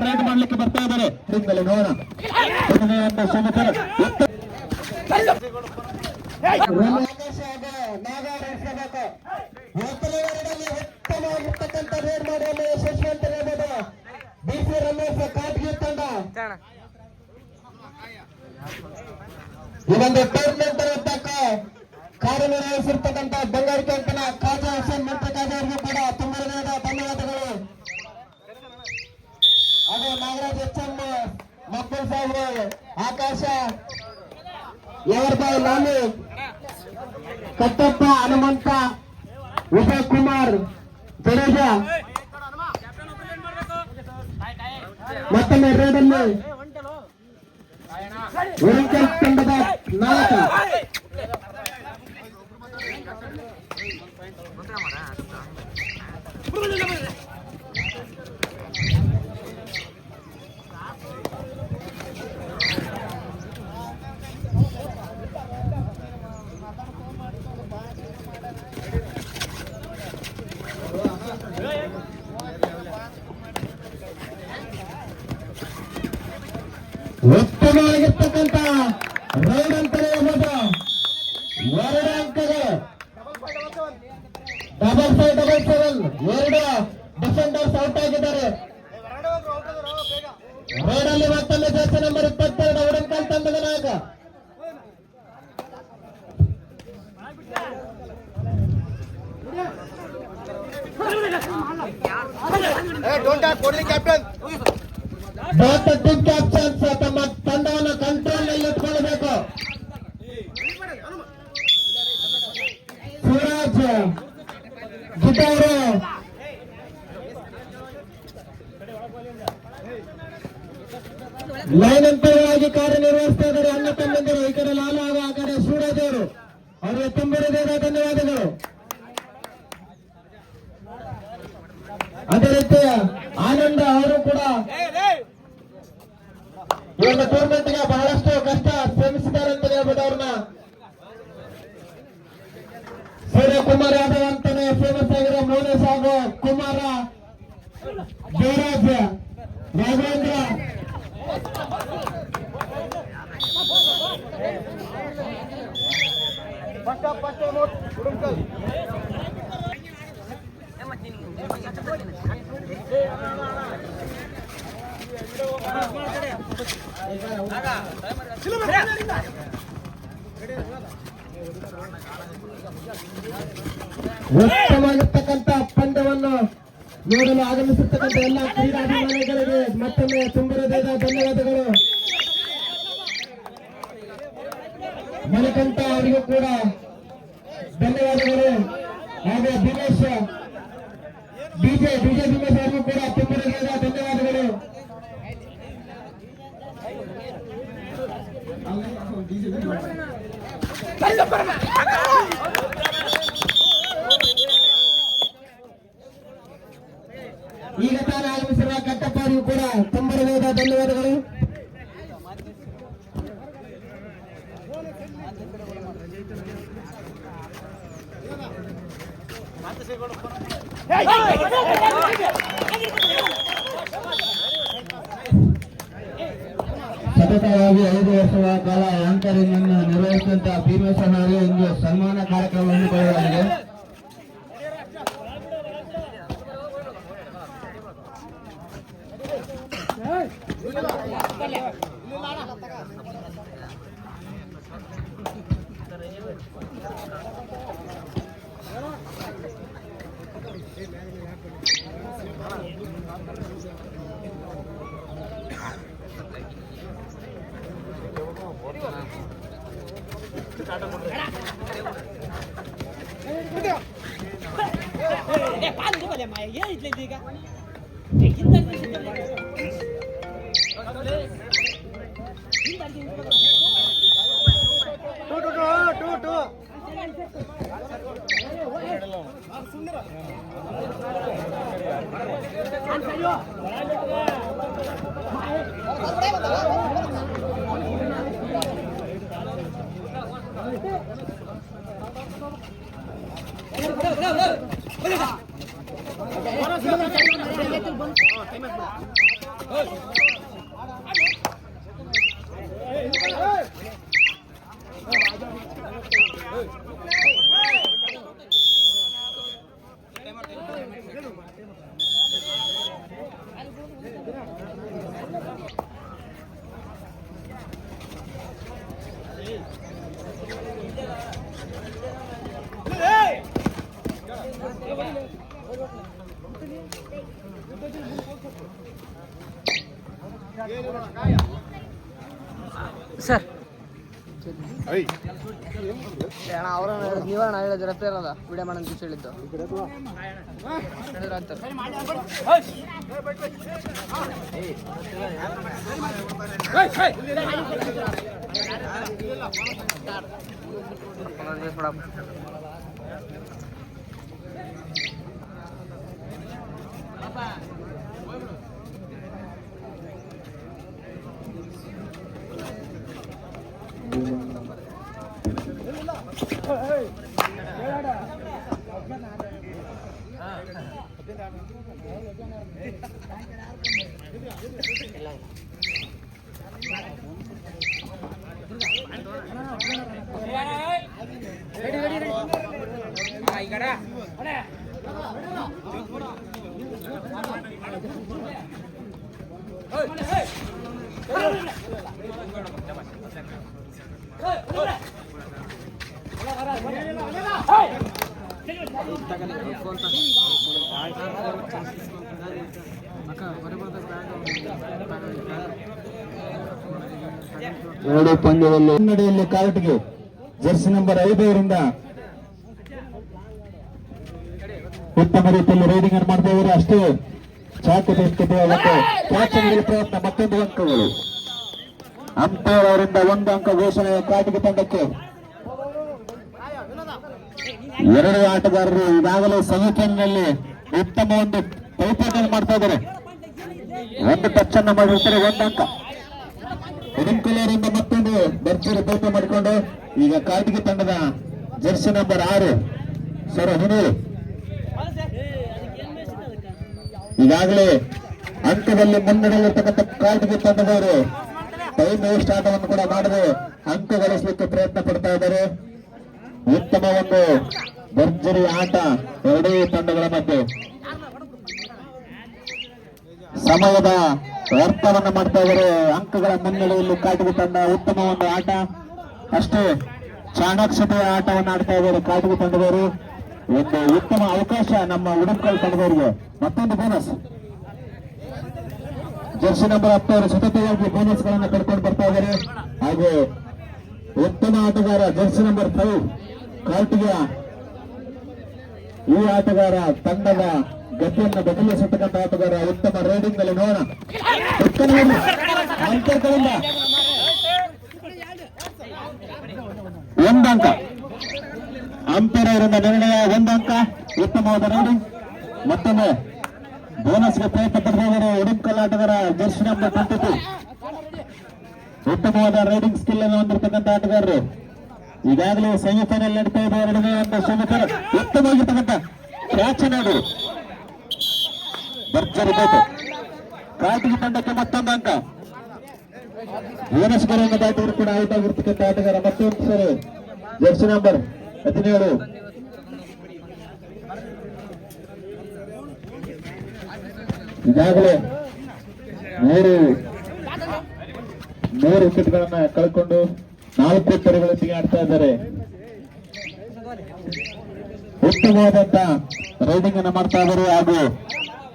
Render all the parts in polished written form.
Ride ಮಾಡ್ಲಿಕ್ಕೆ ಬರ್ತಾ ಇದ್ದಾರೆ. ನೋಡೋಣ ಉತ್ತಮವಾಗಿರ್ತಕ್ಕಂಥ ರೇಡ್ ಮಾಡುವಲ್ಲಿ ಯಶಸ್ವಿಯಾಗಿರಬಹುದು. ಬಿಸಿ ರಮೇಶ್ ಕಾಟ್ಗಿ ತಂಡ ಈ ಒಂದು ಟೂರ್ನಮೆಂಟ್ ತಕ್ಕ ಕಾರ್ಯನಿರ್ವಹಿಸಿರ್ತಕ್ಕಂಥ ಬೆಂಗಳೂರು ಕ್ಯಾಂಪಿನ ಖಾಜಾ ಹುಸೇನ್ ಮಂತ್ರ ಖಾಜಾ ಅವರಿಗೂ ಕೂಡ ತುಂಬ ಹೃದಯದ ಧನ್ಯವಾದಗಳು. ಹಾಗೂ ನಾಗರಾಜ್ ಎಚ್ಎಂ ಮಕ್ಕಳು ಸಾಹೇಬರು, ಆಕಾಶ ಯವರ್ಬಾಯಿ ಲಾಲಿ, ಕಟ್ಟಪ್ಪ ಹನುಮಂತ, ವಿಜಯ್ ಕುಮಾರ್ ಜಡೇಜಾ ಮತ್ತೊಮ್ಮೆ ರೇಡಲ್ಲಿ ಒಲಿಂಪಿಕ್ ತಂಡದ ನಾಯಕ ಉತ್ತಮವಾಗಿರ್ತಕ್ಕಂಥ ರೈಡ್ ಅಂತಾನೆ ಹೇಳ್ಬೋದು. 2 ಅಂಕಗಳು, 5577 2 ಡಿಫೆಂಡರ್ಸ್ ಔಟ್ ಆಗಿದ್ದಾರೆ. ರೈಡ್ ಅಲ್ಲಿ ಮತ್ತೊಮ್ಮೆ ಜರ್ಸಿ ನಂಬರ್ 22 ಉಡನ್ಕಲ್ ತಂಡದ ನಾಯಕ ಡಾಕ್ಟರ್ ಟೀಮ್ ಕ್ಯಾಪ್ಟನ್ಸ್ ತಮ್ಮ ತಂಡವನ್ನು ಕಂಟ್ರೋಲ್ ನಲ್ಲಿ ಇಟ್ಕೊಳ್ಳಬೇಕು. ಸೂರಜ್ ಗಿಟಾರು ಲೈನ್ ಅಂತರವಾಗಿ ಕಾರ್ಯನಿರ್ವಹಿಸ್ತಾ ಇದ್ದಾರೆ. ಅಣ್ಣ ತಮ್ಮಂದಿರು, ಈ ಕಡೆ ಲಾಲು ಹಾಗೂ ಆ ಕಡೆ ಸೂರಜ್ ಅವರು, ಅವರಿಗೆ ತುಂಬ ಹೃದಯದ ಧನ್ಯವಾದಗಳು. ಅದೇ ರೀತಿ ಆನಂದ ಅವರು ಕೂಡ ಈ ಒಂದು ಟೂರ್ನಮೆಂಟ್ ಗೆ ಬಹಳಷ್ಟು ಕಷ್ಟ ಶ್ರಮಿಸಿದ್ದಾರೆ ಅಂತ ಹೇಳ್ಬೋದು. ಅವ್ರನ್ನ ಸೂರ್ಯಕುಮಾರ್ ಯಾದವ್ ಅಂತಾನೆ ಫೇಮಸ್ ಆಗಿರೋ ಮೌನೇಶ್ ಹಾಗೂ ಕುಮಾರ, ದೇವರಾಜ್, ರಾಘವೇಂದ್ರ, ಉತ್ತಮವಾಗಿರ್ತಕ್ಕಂಥ ಪಂದ್ಯವನ್ನು ನೋಡಲು ಆಗಮಿಸಿರ್ತಕ್ಕಂಥ ಎಲ್ಲ ಕ್ರೀಡಾಭಿಮಾನಿಗಳಿಗೆ ಮತ್ತೊಮ್ಮೆ ತುಂಬ ಹೃದಯದ ಧನ್ಯವಾದಗಳು. ಮಣಿಕಂಠ ಅವರಿಗೂ ಕೂಡ ಧನ್ಯವಾದಗಳು. ಹಾಗೆ ದಿನೇಶ್ ಡಿಜೆ ದಿನೇಶ್ ಅವರಿಗೂ ಕೂಡ ತುಂಬ ಹೃದಯದ ಧನ್ಯವಾದಗಳು. ಈಗ ತಾನೇ ಆಗಮಿಸಿರುವ ಕಟ್ಟಪ್ಪ ಅವರಿಗೂ ಕೂಡ ತುಂಬ ಹೃದಯದ ಧನ್ಯವಾದಗಳು. ಸತತವಾಗಿ 5 ವರ್ಷಗಳ ಕಾಲ ಆಂಕರಿಂಗ್ ಅನ್ನು ನಿರ್ವಹಿಸಿದಂತಹ ಭೀಮೇಶ್ ಅವರಿಗೆ ಒಂದು ಸನ್ಮಾನ ಕಾರ್ಯಕ್ರಮ ಹಮ್ಮಿಕೊಳ್ಳಲಾಗಿದೆ. ಸರ್ ಅವರ ನೀವಣ್ಣ ಹೇಳಿದ ರೆಫ್ರಿ ಅಲ್ಲ ವಿಡಿಯೋ ಮಾಡೋಣ ಅಂತ ಹೇಳಿದ್ದು ಎರಡು ಪಂದ್ಯದಲ್ಲಿ ಹಿನ್ನಡೆಯಲ್ಲಿ ಕಾರ್ಟ್ಗೆ ಜರ್ಸಿ ನಂಬರ್ 5ರಿಂದ ಉತ್ತಮ ರೀತಿಯಲ್ಲಿ ರೈಡಿಂಗ್ ಅನ್ನು ಮಾಡ್ತಾ ಇದ್ದಾರೆ. ಅಷ್ಟೇ ಚಾತುರ್ಯತೆ ಕ್ಯಾಚ್ ಹಿಡಿಯುವ ಪ್ರಯತ್ನ, ಮತ್ತೊಂದು ಅಂಕಗಳು. ಅಂಪೈರ್ ಅವರಿಂದ 1 ಅಂಕ ಘೋಷಣೆ ಕಾರ್ಟ್ಗೆ ತಂಡಕ್ಕೆ. ಎರಡು ಆಟಗಾರರು ಈಗಾಗಲೇ ಸೆಮಿಫೈನಲ್ನಲ್ಲಿ ಉತ್ತಮ ಒಂದು ಪೈಪೋಟಿಯನ್ನು ಮಾಡ್ತಾ ಇದ್ದಾರೆ. ಒಂದು ಟಚ್ ಅನ್ನು ಮಾಡಿರ್ತಾರೆ, 1 ಅಂಕ. ಅವರಿಂದ ಮತ್ತೊಂದು ಭರ್ಜರಿ ಪೈಪೋ ಮಾಡಿಕೊಂಡು ಈಗ ಕಾರ್ಟಿಗೆ ತಂಡದ ಜರ್ಸಿ ನಂಬರ್ 6 ಸರ್ 17 ಈಗಾಗಲೇ ಅಂಕದಲ್ಲಿ ಮುನ್ನಡೆಯಲ್ಲಿರ್ತಕ್ಕಂಥ ಕಾರ್ಟಿಗೆ ತಂಡದವರು ಟೈಮ್ ವೇಸ್ಟ್ ಆಟವನ್ನು ಕೂಡ ಮಾಡದೆ ಅಂಕ ಗಳಿಸಲಿಕ್ಕೆ ಪ್ರಯತ್ನ ಪಡ್ತಾ ಇದ್ದಾರೆ. ಉತ್ತಮ ಒಂದು ಭರ್ಜರಿ ಆಟ ಎರಡೂ ತಂಡಗಳ ಮಧ್ಯೆ. ಸಮಯದ ವ್ಯರ್ಥವನ್ನು ಮಾಡ್ತಾ ಇದ್ದಾರೆ. ಅಂಕಗಳ ಮುನ್ನಡೆಯಲ್ಲಿ ಕಾಟಿಗೆ ತಂಡ ಉತ್ತಮ ಒಂದು ಆಟ, ಅಷ್ಟೇ ಚಾಣಾಕ್ಷತೆಯ ಆಟವನ್ನು ಆಡ್ತಾ ಇದ್ದಾರೆ ಕಾಟಿಗೆ ತಂಡದವರು. ಒಂದು ಉತ್ತಮ ಅವಕಾಶ ನಮ್ಮ ಉಡುಪಕಲ್ ತಂಡದವರಿಗೆ. ಮತ್ತೊಂದು ಬೋನಸ್, ಜರ್ಸಿ ನಂಬರ್ 10 ಅವರು ಸತತವಾಗಿ ಬೋನಸ್ ಗಳನ್ನು ಕರ್ಕೊಂಡು ಬರ್ತಾ ಇದ್ದಾರೆ. ಹಾಗೆ ಉತ್ತಮ ಆಟಗಾರ ಜರ್ಸಿ ನಂಬರ್ 5 ಕಾರ್ಟಿಗೆ ಈ ಆಟಗಾರ ತಂಡದ ಗತಿಯನ್ನು ಬದಲಿಸತಕ್ಕಂಥ ಆಟಗಾರ. ಉತ್ತಮ ರೈಡಿಂಗ್ ನಲ್ಲಿ ನೋಡೋಣ. ಅಂತರ್ಗಳಿಂದ 1 ಅಂಕ. ಅಂಪೈರ್ ಅವರಿಂದ ನಿರ್ಣಯ 1 ಅಂಕ. ಉತ್ತಮವಾದ ರೈಡಿಂಗ್. ಮತ್ತೊಮ್ಮೆ ಬೋನಸ್ಗೆ ಪ್ರಯತ್ನ ಪಡೆದಿದ್ದಾರೆ ಉಡುಪಕಲ್ ಆಟಗಾರ ಜರ್ಸಿ ನಂಬರ್ 22. ಉತ್ತಮವಾದ ರೈಡಿಂಗ್ ಸ್ಕಿಲ್ ಅನ್ನು ಹೊಂದಿರತಕ್ಕಂಥ ಆಟಗಾರರು. ಈಗಾಗಲೇ ಸೆಮಿಫೈನಲ್ ನಡೀತಾ ಇದೆ. ಎರಡನೇ ಒಂದು ಸೆಮಿಫೈನಲ್ ಉತ್ತಮವಾಗಿರ್ತಕ್ಕಂಥ ಕ್ಯಾಚ್ ಅನ್ನೋದು ಭರ್ಜರಿ ಬೇಕು. ಕಾರ್ಟಿಗೆ ತಂಡಕ್ಕೆ ಮತ್ತೊಂದು ಅಂಕ. ಬೋನಸ್ಗರನ್ನು ದಾಟಿದ್ರು ಕೂಡ ಔಟ್ ಆಗಿರ್ತಕ್ಕಂಥ ಆಟಗಾರ. ಮತ್ತೊಂದು ಸರಿ ಜರ್ಸಿ ನಂಬರ್ 17 ಈಗಾಗಲೇ 3 ವಿಕೆಟ್ಗಳನ್ನ ಕಳ್ಕೊಂಡು 4 ಎತ್ತರಗಳೊಂದಿಗೆ ಆಡ್ತಾ ಇದ್ದಾರೆ. ಉತ್ತಮವಾದಂತ ರೈಡಿಂಗ್ ಅನ್ನು ಮಾಡ್ತಾ ಇದ್ದಾರೆ ಹಾಗೂ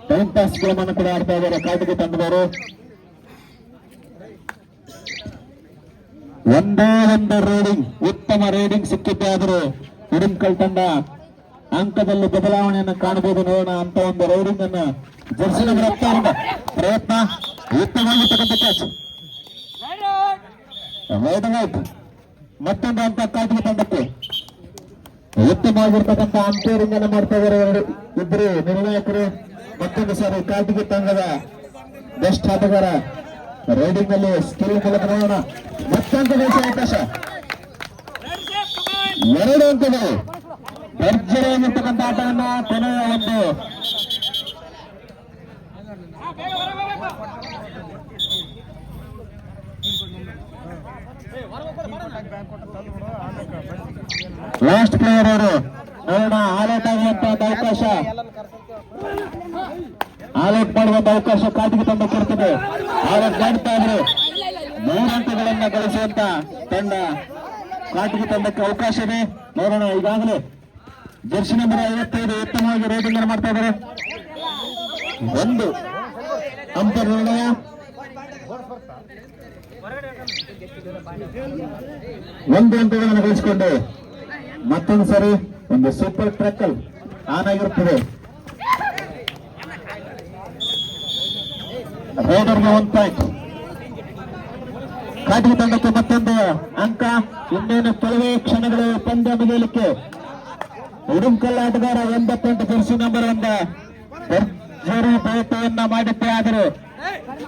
ಟೈಮ್ ಪಾಸ್ ಗೇಮ್ ಅನ್ನು ಕೂಡ ಆಡ್ತಾ ಇದ್ದಾರೆ ಕಾರ್ಟಿಗೆ ತಂಡದವರು. ಒಂದೇ ಒಂದು ರೈಡಿಂಗ್, ಉತ್ತಮ ರೈಡಿಂಗ್ ಸಿಕ್ಕಿದ್ದೆ ಆದರೂ ಉಡುಪಕಲ್ ತಂಡ ಅಂಕದಲ್ಲಿ ಬದಲಾವಣೆಯನ್ನು ಕಾಣಬಹುದು. ನೋಡೋಣ ಅಂತ ಒಂದು ರೈಡಿಂಗ್ ಅನ್ನ ಜರ್ಸಿ ನಂಬರ್ 10 ಪ್ರಯತ್ನ. ಉತ್ತಮವಾಗಿರ್ತಕ್ಕಂಥ ಕ್ಯಾಚ್, ಮತ್ತೊಂದು ಅಂಕ ಕಾರ್ಟಿಗೆ ತಂಡಕ್ಕೆ. ಉತ್ತಮವಾಗಿರ್ತಕ್ಕಂಥ ಅಂಪೈರಿಂಗ್ ಅನ್ನು ಮಾಡ್ತಾ ಇದ್ದಾರೆ ಇಬ್ಬರು ನಿರ್ಣಾಯಕರು. ಮತ್ತೊಂದು ಸಾರಿ ಕಾರ್ಟಿಗೆ ತಂಡದ ಬೆಸ್ಟ್ ಆಟಗಾರ ರೈಡಿಂಗ್ ನಲ್ಲಿ ಸ್ಕಿಲ್ ಮೂಲಕ ನೋಡೋಣ. ಮತ್ತಂಕ ಗಳಿಸುವ ಅವಕಾಶ. 2 ಅಂಕಗಳು. ಭರ್ಜರಿಯಾಗಿರ್ತಕ್ಕಂಥ ಆಟವನ್ನು ಕೊನೆಯ ಒಂದು ಲಾಸ್ಟ್ ಪ್ಲೇಯರ್ ಅವರು ನೋಡೋಣ ಆಲ್ಔಟ್ ಆಗುವಂತ ಒಂದು ಅವಕಾಶ, ಆಲ್ಔಟ್ ಮಾಡುವಂತ ಅವಕಾಶ ಕಾಟಿಗೆ ತಂದು ಕೊಡ್ತದೆ. ಆಲ್ಔಟ್ ಮಾಡ್ತಾ ಇದ್ರು 3 ಅಂಕಗಳನ್ನ ಗಳಿಸುವಂತ ತಂಡ ಕಾಟಿಗೆ ತಂಡಕ್ಕೆ ಅವಕಾಶ ಇದೆ. ನೋಡೋಣ, ಈಗಾಗಲೇ ಜರ್ಸಿ ನಂಬರ್ 55 ಉತ್ತಮವಾಗಿ ರೇಟಿಂಗ್ ಅನ್ನು ಮಾಡ್ತಾ ಇದ್ದಾರೆ. ಒಂದು ಅಂಪೈರ್ ನಿರ್ಣಯ, ಒಂದು ಅಂಕಗಳನ್ನು ಗಳಿಸಿಕೊಂಡು ಮತ್ತೊಂದು ಸರಿ ಒಂದು ಸೂಪರ್ ಟ್ರ್ಯಾಕಲ್ ಆನ್ ಆಗಿರುತ್ತದೆ. ರೈಡರ್ಗೆ 1 ಪಾಯಿಂಟ್, ಕಾಟಿಗೆ ತಂಡಕ್ಕೆ ಮತ್ತೊಂದು ಅಂಕ. ಇನ್ನೇನು ಕೆಲವೇ ಕ್ಷಣಗಳು ಪಂದ್ಯ ಮುಗಿಯಲಿಕ್ಕೆ. ಉಡುಂಕಲ್ ಆಟಗಾರ 88 ಜರ್ಸಿ ನಂಬರ್ 1 ಭರ್ಜರಿ ಬೇಟೆಯನ್ನ ಮಾಡಿದ್ದೇ ಆದರೆ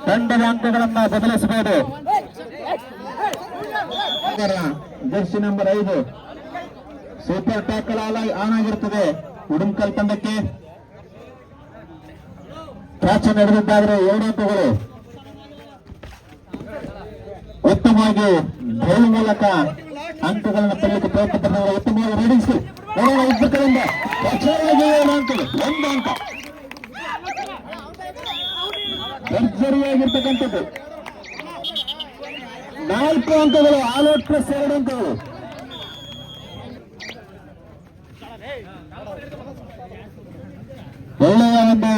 ತಂಡದ ಅಂಕಗಳನ್ನ ಬದಲಿಸಬಹುದು. Jersey number 5 super tackle on ಆಗಿರುತ್ತದೆ ಉಡುಂಕಲ್ ತಂಡಕ್ಕೆ. ಕ್ಯಾಚ್ ನಡೆದಿದ್ದಾದರೆ 2 ಅಂಕಗಳು. ಉತ್ತಮವಾಗಿ ಡ್ರೈವ್ ಮೂಲಕ ಅಂಕಗಳನ್ನು ಪಡೆಯಲಿಕ್ಕೆ ಪ್ರಯತ್ನ ಪಟ್ಟಿದ್ದಾರೆ. ಉತ್ತಮವಾಗಿ ರೈಡಿಂಗ್ ಸ್ಕಿಲ್ ಇಬ್ಬರು ಕಡೆಯಿಂದ ಒಂದು ಅಂಕ ಭರ್ಜರಿಯಾಗಿರ್ತಕ್ಕಂಥದ್ದು. 4 ಅಂಕಗಳು, ಆಲ್ಔಟ್ ಪ್ಲಸ್ 2 ಅಂಕಗಳು. ಒಳ್ಳೆಯ ಒಂದು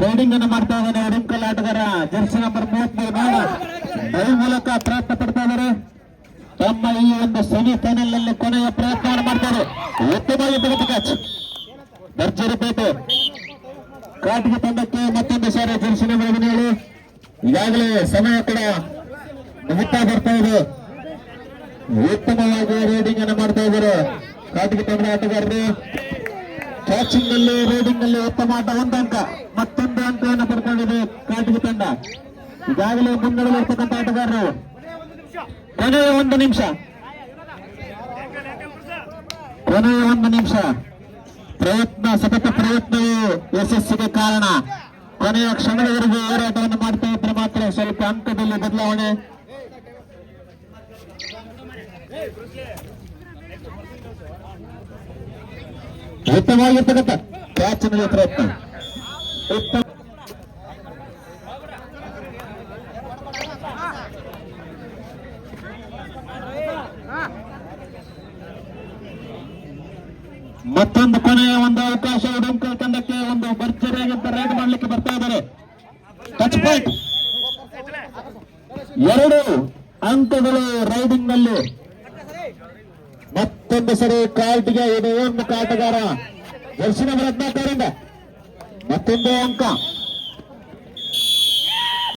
ರೈಡಿಂಗ್ ಅನ್ನು ಮಾಡ್ತಾ ಇದ್ದಾನೆ ಉಡುಂಕಲ್ ಆಟಗಾರ ಜರ್ಸಿ ನಂಬರ್ 33 ಡ್ರೈವ್ ಮೂಲಕ ಪ್ರಯತ್ನ ಪಡ್ತಾ ಇದ್ದಾರೆ. ತಮ್ಮ ಈ ಒಂದು ಸೆಮಿಫೈನಲ್ ನಲ್ಲಿ ಕೊನೆಯ ಪ್ರಯತ್ನ ಮಾಡ್ತಾರೆ. ಉತ್ತಮವಾಗಿ ಕ್ಯಾಚ್, ಭರ್ಜರಿ ಪೇಟೆ ಕಾಟಿಗೆ ತಂಡಕ್ಕೆ ಮತ್ತೊಂದು ಸಾರಿ ಜರ್ಸಿ ನಂಬರ್ 17. ಈಗಾಗಲೇ ಸಮಯ ಕೂಡ ಮುಗಿತಾ ಬರ್ತಾ ಇದೆ. ಉತ್ತಮವಾಗಿ ರೈಡಿಂಗ್ ಅನ್ನು ಮಾಡ್ತಾ ಇದ್ದಾರೆ ಕಾಟಿಗೆ ತಂಡದ ಆಟಗಾರರು. ಕ್ಯಾಚಿಂಗ್ ನಲ್ಲಿ, ರೈಡಿಂಗ್ ನಲ್ಲಿ ಉತ್ತಮ ಆಟ. 1 ಅಂಕ, ಮತ್ತೊಂದು ಅಂಕವನ್ನು ಪಡ್ಕೊಂಡಿದೆ ಕಾಟಿಗೆ ತಂಡ. ಈಗಾಗಲೇ ಮುನ್ನಡೆಯಲ್ಲಿರ್ತಕ್ಕಂಥ ಆಟಗಾರರು. ಕೊನೆಯ 1 ನಿಮಿಷ, ಕೊನೆಯ 1 ನಿಮಿಷ ಪ್ರಯತ್ನ, ಸತತ ಪ್ರಯತ್ನವು ಯಶಸ್ಸಿಗೆ ಕಾರಣ. ಕೊನೆಯ ಕ್ಷಣದವರೆಗೆ ಹೋರಾಟವನ್ನು ಮಾಡ್ತಾ ಇದ್ರೆ ಮಾತ್ರ ಸ್ವಲ್ಪ ಅಂಕದಲ್ಲಿ ಬದಲಾವಣೆ. ಉತ್ತಮವಾಗಿರ್ತಕ್ಕಂಥ ಕ್ಯಾಚ್ ನಲ್ಲಿ ಪ್ರಯತ್ನ. ಉತ್ತಮ ಮತ್ತೊಂದು ಕೊನೆಯ ಒಂದು ಅವಕಾಶ ಉಡುಂಕಲ್ ತಂಡಕ್ಕೆ. ಒಂದು ಭರ್ಜರಿಯಾಗಿ ರೈಡ್ ಮಾಡಲಿಕ್ಕೆ ಬರ್ತಾ ಇದ್ದಾರೆ. ಟಚ್ ಪಾಯಿಂಟ್, 2 ಅಂಕಗಳು ರೈಡಿಂಗ್ ನಲ್ಲಿ. ಮತ್ತೊಂದು ಸರಿ ಕಾರ್ಟಿಗೆ ಇದು ಆಟಗಾರ ಜರ್ಸಿ ನಂಬರ್ 14 ಮತ್ತೊಂದು ಅಂಕ.